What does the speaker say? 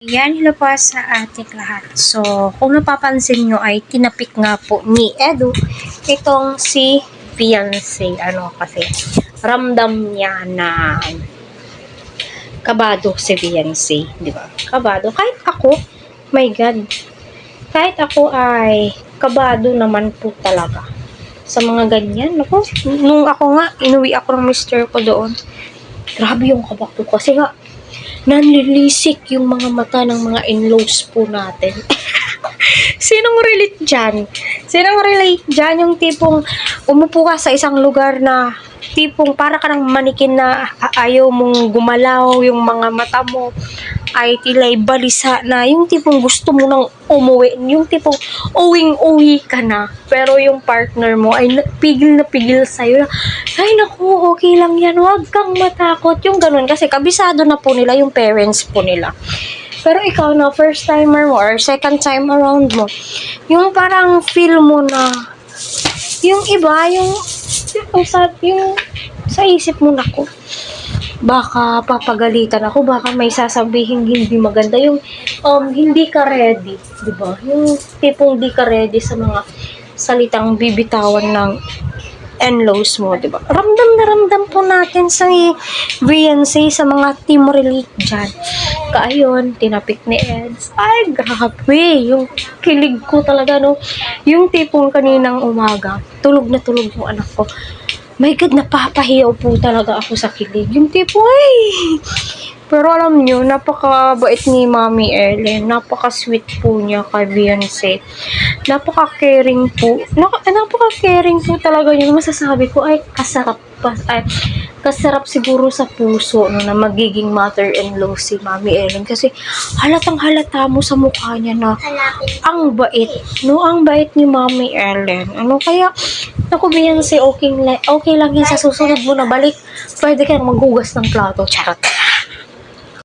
Yan, hello po sa ating lahat. So, kung napapansin nyo ay tinapik nga po ni Edu itong si fiancé. Kasi ramdam niya na kabado si fiancé, di ba? Kabado. Kahit ako, my God, kahit ako ay kabado naman po talaga sa mga ganyan. Ako, nung ako nga, inuwi ako ng mister ko doon. Grabe yung kaba ko kasi nga, nanlilisik yung mga mata ng mga in-laws po natin. Sinong relate dyan? Sinong relate dyan? Yung tipong umupo ka sa isang lugar na tipong para ka ng manikin na ayaw mong gumalaw, yung mga mata mo ay tila'y balisa na, yung tipong gusto mo nang umuwi, yung tipong uwing-uwi ka na, pero yung partner mo ay pigil na pigil sa'yo na, ay naku, okay lang yan, huwag kang matakot, yung ganun, kasi kabisado na po nila yung parents po nila. Pero ikaw na, first timer mo or second time around mo, yung parang feel mo na, yung iba, yung sa isip mo na ko, baka papagalitan ako, baka may sasabihin hindi maganda, yung hindi ka ready, di ba? Yung tipong di ka ready sa mga salitang bibitawan ng in-laws mo, di ba? Ramdam na ramdam po natin sa fiancé, sa mga team relate dyan. Kaayon, tinapik ni Eds. Ay, grabe. Yung kilig ko talaga, no? Yung tipong kaninang umaga, tulog na tulog yung anak ko. My God, napapahiyaw po talaga ako sa kilig. Yung tipo, ay! Pero alam nyo, napakabait ni Mami Ellen. Napaka-sweet po niya kay Beyonce. Napaka-caring po. Napaka-caring po talaga yun. Masasabi ko, ay, kasarap siguro sa puso no, na magiging mother-in-law si Mami Ellen. Kasi halatang halata mo sa mukha niya na ang bait. No, ang bait ni Mami Ellen. Kaya naku, Beyonce, okay lang yan. Sa susunod mo na balik, pwede kang maghugas ng plato. Charot.